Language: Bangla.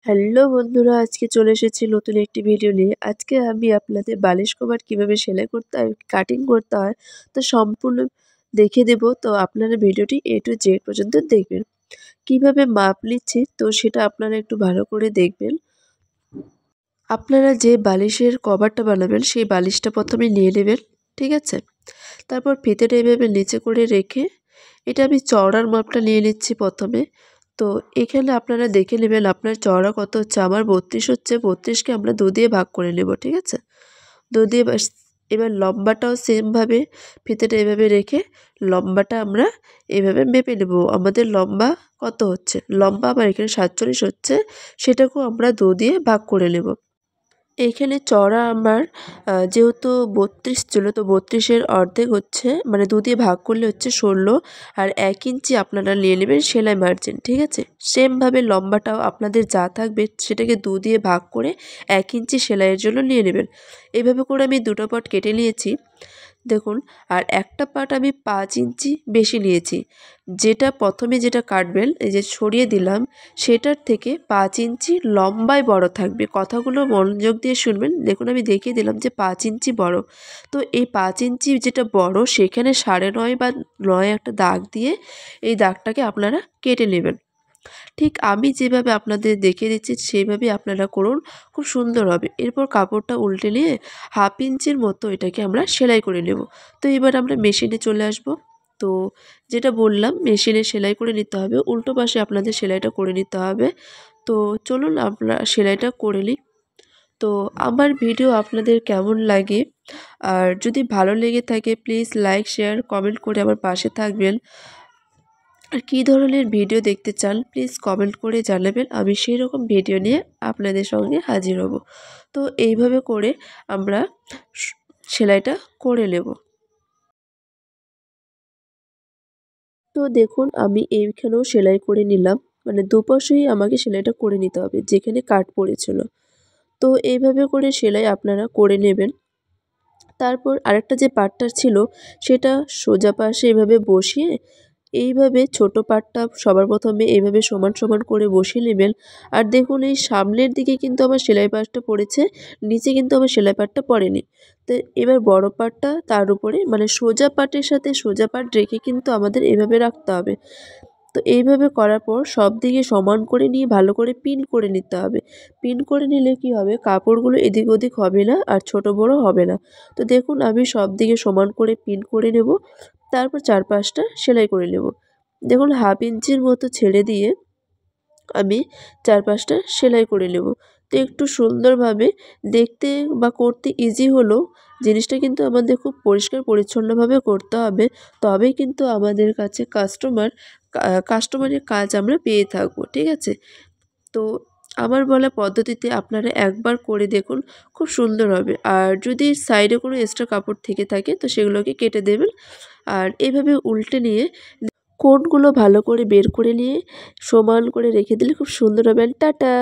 হ্যালো বন্ধুরা, আজকে চলে এসেছি নতুন একটি ভিডিও নিয়ে। আজকে আমি আপনাদের বালিশ কভার কিভাবে সেলাই করতে হয়, কাটিং করতে হয় তো সম্পূর্ণ দেখিয়ে দেব। তো আপনারা ভিডিওটি A to Z পর্যন্ত দেখবেন। কিভাবে মাপ নিচ্ছি তো সেটা আপনারা একটু ভালো করে দেখবেন। আপনারা যে বালিশের কভারটা বানাবেন সেই বালিশটা প্রথমে নিয়ে নেবেন, ঠিক আছে? তারপর ফিতেটা এভাবে নিচে করে রেখে এটা আমি চওড়ার মাপটা নিয়ে নিচ্ছি প্রথমে। তো এখানে আপনারা দেখে নেবেন আপনার চওড়া কত হচ্ছে। আমার 32 হচ্ছে, 32কে আমরা 2 দিয়ে ভাগ করে নেব, ঠিক আছে? 2 দিয়ে এবার লম্বাটাও সেমভাবে ফিতেটা এভাবে রেখে লম্বাটা আমরা এভাবে মেপে নেব। আমাদের লম্বা কত হচ্ছে? লম্বা আমার এখানে 47 হচ্ছে, সেটাকেও আমরা 2 দিয়ে ভাগ করে নেব। এইখানে চওড়া আমার যেহেতু 32 ছিল, তো 32-এর অর্ধেক হচ্ছে মানে 2 দিয়ে ভাগ করলে হচ্ছে 16, আর 1 ইঞ্চি আপনারা নিয়ে নেবেন সেলাই মার্জিন, ঠিক আছে? সেমভাবে লম্বাটাও আপনাদের যা থাকবে সেটাকে 2 দিয়ে ভাগ করে 1 ইঞ্চি সেলাইয়ের জন্য নিয়ে নেবেন। এইভাবে করে আমি দুটো পার্ট কেটে নিয়েছি দেখুন। আর একটা পার্ট আমি 5 ইঞ্চি বেশি নিয়েছি। যেটা প্রথমে যেটা কাটবেন এই যে সরিয়ে দিলাম, সেটার থেকে 5 ইঞ্চি লম্বায় বড় থাকবে। কথাগুলো মনোযোগ দিয়ে শুনবেন। দেখুন আমি দেখিয়ে দিলাম যে 5 ইঞ্চি বড়। তো এই 5 ইঞ্চি যেটা বড় সেখানে 9.5 বা 9 একটা দাগ দিয়ে এই দাগটাকে আপনারা কেটে নেবেন। ঠিক আমি যেভাবে আপনাদের দেখিয়ে দিচ্ছি সেইভাবেই আপনারা করুন, খুব সুন্দর হবে। এরপর কাপড়টা উল্টে নিয়ে 1/2 ইঞ্চির মতো এটাকে আমরা সেলাই করে নেব। তো এবার আমরা মেশিনে চলে আসব। তো যেটা বললাম মেশিনে সেলাই করে নিতে হবে, উল্টো পাশে আপনাদের সেলাইটা করে নিতে হবে। তো চলুন আমরা সেলাইটা করে নিই। তো আমার ভিডিও আপনাদের কেমন লাগে, আর যদি ভালো লেগে থাকে প্লিজ লাইক, শেয়ার, কমেন্ট করে আমার পাশে থাকবেন। আর কী ধরনের ভিডিও দেখতে চান প্লিজ কমেন্ট করে জানাবেন, আমি সেই রকম ভিডিও নিয়ে আপনাদের সঙ্গে হাজির হব। তো এইভাবে করে আমরা সেলাইটা করে নেব। তো দেখুন আমি এইখানেও সেলাই করে নিলাম, মানে দুপাশেই আমাকে সেলাইটা করে নিতে হবে যেখানে কাট পড়েছিল। তো এইভাবে করে সেলাই আপনারা করে নেবেন। তারপর আরেকটা যে পার্টটা ছিল সেটা সোজা পাশে এভাবে বসিয়ে এইভাবে ছোট পার্টটা সবার প্রথমে এইভাবে সমান সমান করে বসিয়ে নেবেন। আর দেখুন এই সামনের দিকে কিন্তু আমার সেলাই পার্টটা পড়েছে, নিচে কিন্তু আমার সেলাই পার্টটা পড়েনি। তো এবার বড় পার্টটা তার উপরে মানে সোজা পার্টের সাথে সোজা পার্ট রেখে কিন্তু আমাদের এভাবে রাখতে হবে। তো এইভাবে করার পর সব দিকে সমান করে নিয়ে ভালো করে পিন করে নিতে হবে। পিন করে নিলে কি হবে, কাপড়গুলো এদিক ওদিক হবে না আর ছোট বড় হবে না। তো দেখুন আমি সব দিকে সমান করে পিন করে নেব, তারপর চারপাশটা সেলাই করে নেব। দেখুন 1/2 ইঞ্চির মতো ছেড়ে দিয়ে আমি চারপাশটা সেলাই করে নেব। তো একটু সুন্দরভাবে দেখতে বা করতে ইজি হলেও জিনিসটা কিন্তু আমাদের খুব পরিষ্কার পরিচ্ছন্নভাবে করতে হবে, তবেই কিন্তু আমাদের কাছে কাস্টমারের কাজ আমরা পেয়ে থাকবো, ঠিক আছে? তো আমার বলা পদ্ধতিতে আপনারা একবার করে দেখুন, খুব সুন্দর হবে। আর যদি সাইডে কোনো এক্সট্রা কাপড় থেকে থাকে তো সেগুলোকে কেটে দেবেন। আর এভাবে উল্টে নিয়ে কোণগুলো ভালো করে বের করে নিয়ে সমান করে রেখে দিলে খুব সুন্দর হবে। টাটা।